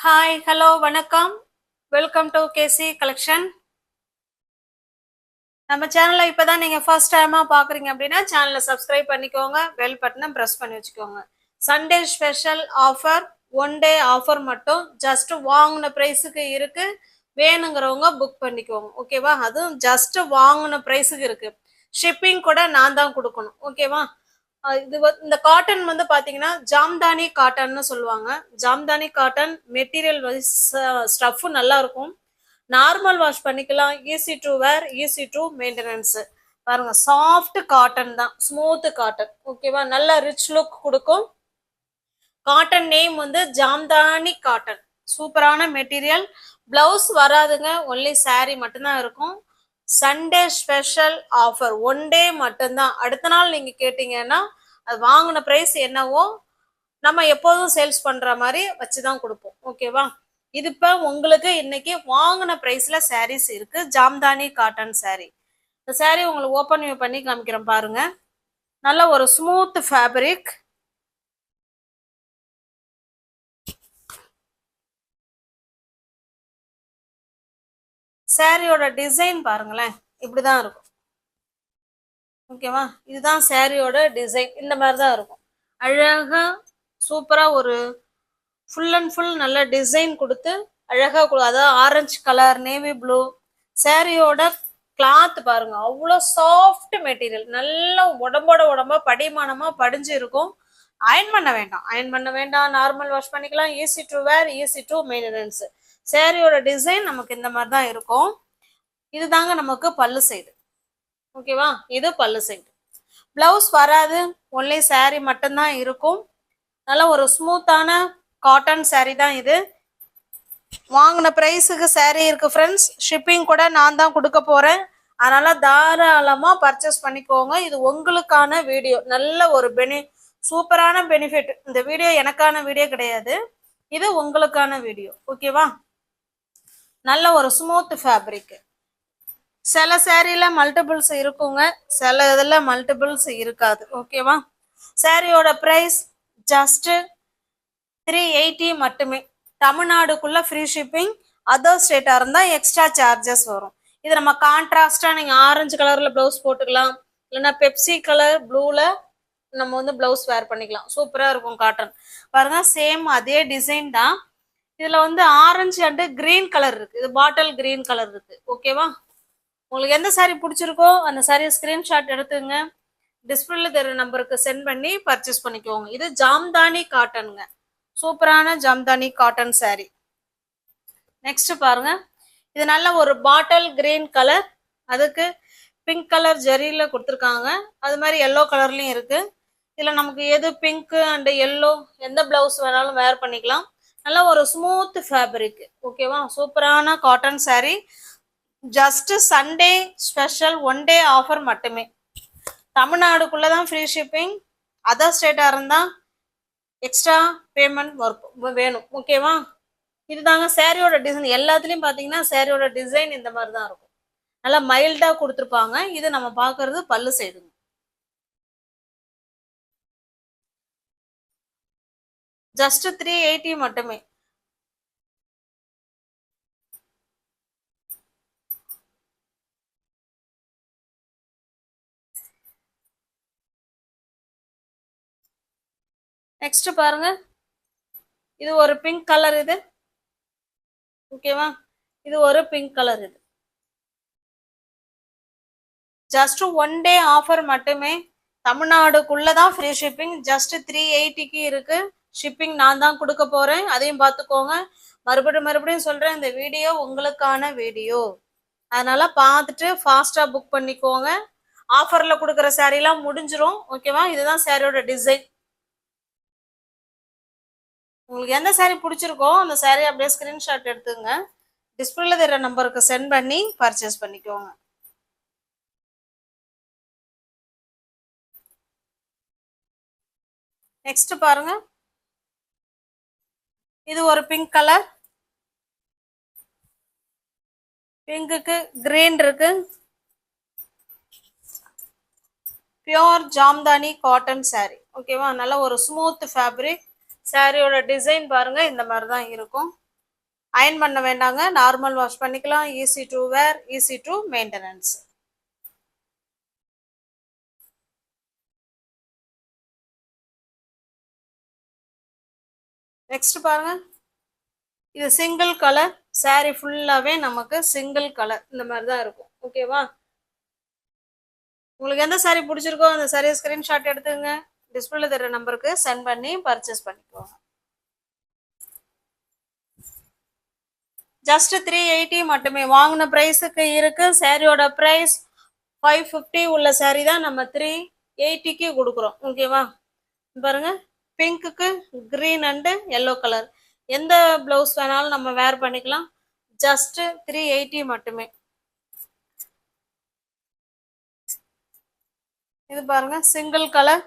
Hi hello வணக்கம். Welcome to KC collection. நம்ம சேனலை இப்போதான் நீங்கள் ஃபர்ஸ்ட் டைமாக பார்க்குறீங்க அப்படின்னா சேனலை சப்ஸ்கிரைப் பண்ணிக்கோங்க, பெல் பட்டனை ப்ரெஸ் பண்ணி வச்சுக்கோங்க. Sunday special offer, one day offer மட்டும் ஜஸ்ட் வாங்கின ப்ரைஸுக்கு இருக்கு. வேணுங்கிறவங்க புக் பண்ணிக்கோங்க, ஓகேவா? அதுவும் ஜஸ்ட் வாங்கின ப்ரைஸுக்கு இருக்கு. ஷிப்பிங் கூட நான் தான் கொடுக்கணும், ஓகேவா? இது இந்த காட்டன் வந்து பாத்தீங்கன்னா ஜாம்தானி காட்டன்னு சொல்லுவாங்க. Jamdani cotton material wise stuff நல்லா இருக்கும். நார்மல் வாஷ் பண்ணிக்கலாம், easy to wear, easy to maintenance. பாருங்க, சாஃப்ட் காட்டன் தான், ஸ்மூத் காட்டன், ஓகேவா? நல்ல ரிச் லுக் கொடுக்கும். காட்டன் நேம் வந்து ஜாம்தானி காட்டன். சூப்பரான மெட்டீரியல். பிளவுஸ் வராதுங்க, ஒன்லி சாரி மட்டும்தான் இருக்கும். Sunday special offer, one day மட்டும்தான். அடுத்த நாள் நீங்க கேட்டீங்கன்னா அது வாங்கின பிரைஸ் என்னவோ நம்ம எப்போதும் சேல்ஸ் பண்ற மாதிரி வச்சுதான் கொடுப்போம், ஓகேவா? இது இப்ப உங்களுக்கு இன்னைக்கு வாங்கின பிரைஸ்ல சாரீஸ் இருக்கு. Jamdani cotton sorry. இந்த சாரி உங்களுக்கு ஓபன் பண்ணி காமிக்கிறேன் பாருங்க. நல்ல ஒரு ஸ்மூத் ஃபேப்ரிக். சாரியோட டிசைன் பாருங்களேன், இப்படிதான் இருக்கும், ஓகேவா? இதுதான் சாரியோட டிசைன். இந்த மாதிரி தான் இருக்கும். அழகா சூப்பரா ஒரு ஃபுல் அண்ட் ஃபுல் நல்ல டிசைன் கொடுத்து அழகா அதாவது ஆரஞ்சு கலர், நேவி ப்ளூ. சாரியோட கிளாத் பாருங்க, அவ்வளோ சாஃப்ட் மெட்டீரியல். நல்ல உடம்பா படிமானமா படிஞ்சு இருக்கும். அயன் பண்ண வேண்டாம், அயன் பண்ண வேண்டாம். நார்மல் வாஷ் பண்ணிக்கலாம். Easy to wear, easy to maintenance. சாரியோட டிசைன் நமக்கு இந்த மாதிரி தான் இருக்கும். இதுதாங்க நமக்கு பல்லு சைடு, ஓகேவா? இது பல்லு சைடு. பிளவுஸ் வராது, ஒன்லி சாரி மட்டும்தான் இருக்கும். நல்ல ஒரு ஸ்மூத்தான காட்டன் சாரி தான் இது. வாங்கின பிரைஸுக்கு சாரி இருக்கு ஃப்ரெண்ட்ஸ். ஷிப்பிங் கூட நான் தான் கொடுக்க போறேன். அதனால தாராளமா பர்ச்சேஸ் பண்ணிக்கோங்க. இது உங்களுக்கான வீடியோ. நல்ல ஒரு சூப்பரான பெனிஃபிட். இந்த வீடியோ எனக்கான வீடியோ கிடையாது, இது உங்களுக்கான வீடியோ, ஓகேவா? நல்ல ஒரு ஸ்மூத் ஃபேப்ரிக். சில சாரியில மல்டிபிள்ஸ் இருக்குங்க, சில இதுல மல்டிபிள்ஸ் இருக்காது, ஓகேவா? சாரியோட பிரைஸ் ஜஸ்ட் 380 மட்டுமே. தமிழ்நாடுக்குள்ள ஃப்ரீ ஷிப்பிங். அதர் ஸ்டேட்டா இருந்தா எக்ஸ்ட்ரா சார்ஜஸ் வரும். இது நம்ம கான்ட்ராஸ்டா நீங்க ஆரஞ்சு கலர்ல பிளவுஸ் போட்டுக்கலாம், இல்லைன்னா பெப்சி கலர் ப்ளூல நம்ம வந்து பிளவுஸ் வேர் பண்ணிக்கலாம். சூப்பரா இருக்கும் காட்டன். பாருங்க, சேம் அதே டிசைன் தான். இதுல வந்து ஆரஞ்சு அண்ட் கிரீன் கலர் இருக்கு, இது பாட்டில் கிரீன் கலர் இருக்கு, ஓகேவா? உங்களுக்கு எந்த சாரி பிடிச்சிருக்கோ அந்த சாரியை ஸ்கிரீன்ஷாட் எடுத்துங்க, டிஸ்பிளேல தெரிய நம்பருக்கு சென்ட் பண்ணி பர்ச்சேஸ் பண்ணிக்கோங்க. இது ஜாம்தானி காட்டனுங்க, சூப்பரான ஜாம்தானி காட்டன் சாரி. நெக்ஸ்ட் பாருங்க, இது நல்ல ஒரு பாட்டில் கிரீன் கலர், அதுக்கு பிங்க் கலர் ஜரியில கொடுத்துருக்காங்க. அது மாதிரி எல்லோ கலர்லயும் இருக்கு. இதுல நமக்கு எது பிங்க் அண்ட் எல்லோ எந்த பிளவுஸ் வேணாலும் வேர் பண்ணிக்கலாம். நல்ல ஒரு ஸ்மூத் ஃபேப்ரிக், ஓகேவா? சூப்பரான cotton sorry. Just Sunday special one day offer மட்டுமே. தமிழ்நாடுக்குள்ளதான் ஃப்ரீ ஷிப்பிங். அதர் ஸ்டேட்டா இருந்தா எக்ஸ்ட்ரா பேமெண்ட் வேணும், ஓகேவா? இதுதாங்க சாரியோட டிசைன். எல்லாத்துலயும் பாத்தீங்கன்னா சாரியோட டிசைன் இந்த மாதிரி தான் இருக்கும். நல்லா மைல்டா கொடுத்துருப்பாங்க. இது நம்ம பாக்குறது பல்லு சைடுங்க. ஜஸ்ட் 380 மட்டுமே. நெக்ஸ்ட் பாருங்க, இது ஒரு பிங்க் கலர், இது ஓகேவா? இது ஒரு பிங்க் கலர். இது ஜஸ்ட் ஒன் டே ஆஃபர் மட்டுமே. தமிழ்நாடுக்குள்ளதான் ஃப்ரீ ஷிப்பிங். ஜஸ்ட் 380க்கு இருக்கு. ஷிப்பிங் நான் தான் கொடுக்க போறேன், அதையும் பார்த்துக்கோங்க. மறுபடியும் சொல்றேன், இந்த வீடியோ உங்களுக்கான வீடியோ. அதனால பார்த்துட்டு ஃபாஸ்டா புக் பண்ணிக்கோங்க. ஆஃபர்ல கொடுக்குற சாரீலாம் முடிஞ்சிரும், ஓகேவா? இதுதான் சாரியோட டிசைன். உங்களுக்கு எந்த சாரீ பிடிச்சிருக்கோ அந்த சாரீ அப்படியே ஸ்கிரீன்ஷாட் எடுத்துங்க, டிஸ்பிளேல தெரிய நம்பருக்கு சென்ட் பண்ணி பர்ச்சேஸ் பண்ணிக்கோங்க. நெக்ஸ்ட் பாருங்க, இது ஒரு பிங்க் கலர். பிங்க்குக்கு கிரீன் இருக்கு. பியோர் ஜாம்தானி காட்டன் சாரி, ஓகேவா? நல்ல ஒரு ஸ்மூத் ஃபேப்ரிக். சாரியோட டிசைன் பாருங்க, இந்த மாதிரி தான் இருக்கும். அயன் பண்ண வேண்டாங்க, நார்மல் வாஷ் பண்ணிக்கலாம். Easy to wear, easy to maintenance. Next பாருங்க, இது சிங்கிள் கலர் சாரி, ஃபுல்லாவே நமக்கு சிங்கிள் கலர் இந்த மாதிரி தான் இருக்கும். ஓகேவா? உங்களுக்கு எந்த சாரி பிடிச்சிருக்கோ அந்த சாரியை ஸ்கிரீன்ஷாட் எடுத்துங்க, டிஸ்பிளேல தர நம்பருக்கு சென்ட் பண்ணி பர்ச்சேஸ் பண்ணிக்கோங்க. ஜஸ்ட் 380 மட்டுமே வாங்கின பிரைஸுக்கு இருக்கு. சாரியோட பிரைஸ் 550 உள்ள சாரி தான் நம்ம 380க்கு கொடுக்குறோம். ஓகேவா? பாருங்க, பிங்க்குக்கு கிரீன் அண்டு எல்லோ கலர் எந்த பிளவுஸ் வேணாலும் நம்ம வேர் பண்ணிக்கலாம். ஜஸ்ட் 380 மட்டுமே. இது பாருங்க, சிங்கிள் கலர்,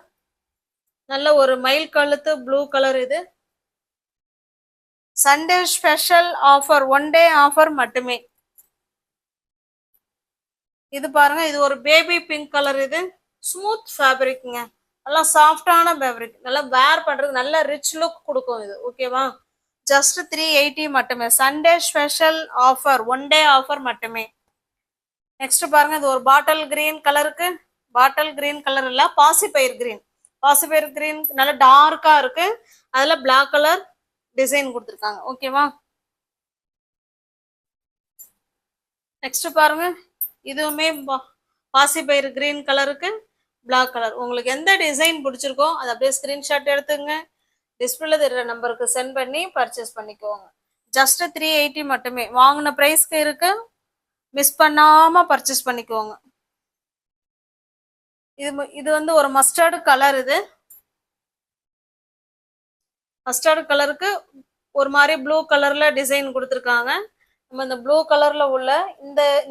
நல்ல ஒரு மயில் கழுத்து ப்ளூ கலர். இது Sunday special offer, 1 day offer மட்டுமே. இது பாருங்க, இது ஒரு பேபி பிங்க் கலர். இது ஸ்மூத் ஃபேப்ரிக்ங்க, நல்லா சாஃப்டான ஃபேப்ரிக், நல்லா வேர் பண்றது நல்ல ரிச் லுக் கொடுக்கும் இது. ஓகேவா? ஜஸ்ட் 380 மட்டுமே. Sunday special offer, 1 day offer மட்டுமே. நெக்ஸ்ட் பாருங்க, இது ஒரு பாட்டில் கிரீன் கலருக்கு, பாட்டில் கிரீன் கலர் இல்ல, பாசிப்பயிர் கிரீன். பாசிப்பயிர் கிரீன் நல்ல டார்க்கா இருக்கு, அதுல பிளாக் கலர் டிசைன் கொடுத்துருக்காங்க. ஓகேவா? நெக்ஸ்ட் பாருங்க, இதுவுமே பாசிப்பயிர் கிரீன் கலருக்கு பிளாக் கலர். உங்களுக்கு எந்த டிசைன் பிடிச்சிருக்கோ அதை அப்படியே ஸ்கிரீன்ஷாட் எடுத்துங்க, டிஸ்பிளேல தெரியுற நம்பருக்கு சென்ட் பண்ணி பர்ச்சேஸ் பண்ணிக்கோங்க. ஜஸ்ட் 380 மட்டுமே. வாங்கின பிரைஸ்க்கு இருக்கு, மிஸ் பண்ணாம பர்ச்சேஸ் பண்ணிக்கோங்க. இது வந்து ஒரு மஸ்டர்டு கலர். இது மஸ்டர்டு கலருக்கு ஒரு மாதிரி ப்ளூ கலர்ல டிசைன் கொடுத்துருக்காங்க. நம்ம இந்த ப்ளூ கலர்ல உள்ள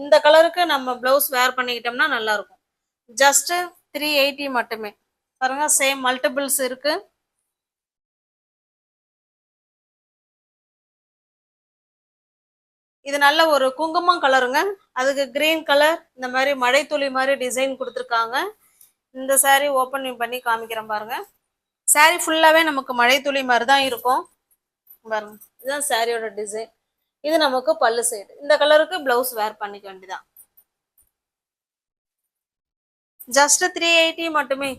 இந்த கலருக்கு நம்ம பிளவுஸ் வேர் பண்ணிக்கிட்டோம்னா நல்லா இருக்கும். ஜஸ்ட் 380 மட்டுமே. பாருங்க, சேம் மல்டிபிள்ஸ் இருக்கு. இது நல்ல ஒரு குங்குமம் கலருங்க, அதுக்கு கிரீன் கலர் இந்த மாதிரி மழை துளி மாதிரி டிசைன் கொடுத்துருக்காங்க. இந்த சாரி ஓப்பன் பண்ணி காமிக்கிறேன் பாருங்க. சாரி ஃபுல்லாவே நமக்கு மழை துளி மாதிரி தான் இருக்கும். பாருங்க, இதுதான் சாரியோட டிசைன். இது நமக்கு பல்லு சைடு. இந்த கலருக்கு பிளவுஸ் வேர் பண்ணிக்க வேண்டியதான். ஜஸ்ட் 380 மட்டுமே.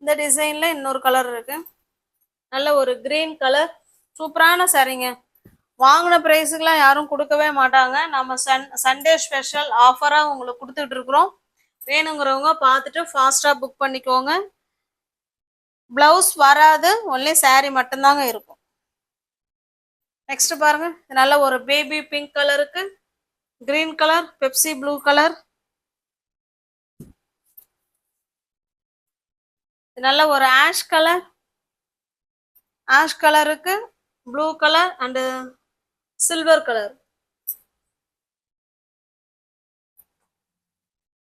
இந்த டிசைன்ல இன்னொரு கலர் இருக்கு, நல்ல ஒரு கிரீன் கலர். சூப்பரான சாரிங்க. வாங்கின பிரைஸுக்கெல்லாம் யாரும் கொடுக்கவே மாட்டாங்க. நம்ம சண்டே ஸ்பெஷல் ஆஃபரா உங்களுக்கு கொடுத்துட்டு இருக்கிறோம். வேணுங்கிறவங்க பார்த்துட்டு ஃபாஸ்டா புக் பண்ணிக்கோங்க. பிளவுஸ் வராது, ஒன்லி சாரி மட்டும்தாங்க இருக்கும். நெக்ஸ்ட் பாருங்க, நல்ல ஒரு பேபி பிங்க் கலருக்கு green colour, Pepsi blue colour. நல்ல ஒரு ஆஷ் கலர், ஆஷ் கலருக்கு blue colour and silver colour,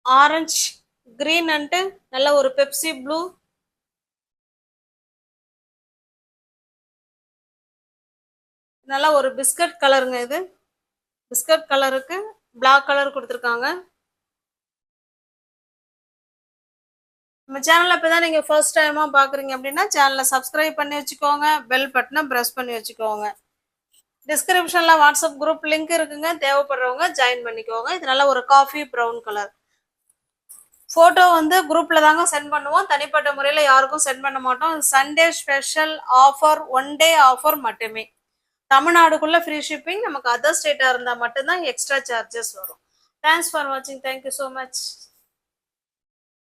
orange green and நல்ல ஒரு பெப்சி ப்ளூ, நல்ல ஒரு பிஸ்கட் கலருங்க. இது பிஸ்கட் கலருக்கு பிளாக் கலர் கொடுத்துருக்காங்க. நம்ம சேனலை இப்போதான் நீங்கள் ஃபர்ஸ்ட் டைமாக பார்க்குறீங்க அப்படின்னா சேனலை சப்ஸ்கிரைப் பண்ணி வச்சுக்கோங்க, பெல் பட்டனை ப்ரெஸ் பண்ணி வச்சுக்கோங்க. டிஸ்கிரிப்ஷனில் வாட்ஸ்அப் குரூப் லிங்க் இருக்குங்க, தேவைப்படுறவங்க ஜாயின் பண்ணிக்கோங்க. இது நல்ல ஒரு காஃபி ப்ரௌன் கலர். ஃபோட்டோ வந்து குரூப்பில் தாங்க சென்ட் பண்ணுவோம், தனிப்பட்ட முறையில் யாருக்கும் சென்ட் பண்ண மாட்டோம். Sunday special offer, 1 day offer மட்டுமே. தமிழ்நாடுக்குள்ளே ஃப்ரீ ஷிப்பிங். நமக்கு அதர் ஸ்டேட்டாக இருந்தால் மட்டும்தான் எக்ஸ்ட்ரா சார்ஜஸ் வரும். தேங்க்ஸ் ஃபார் வாட்சிங். Thank you so much.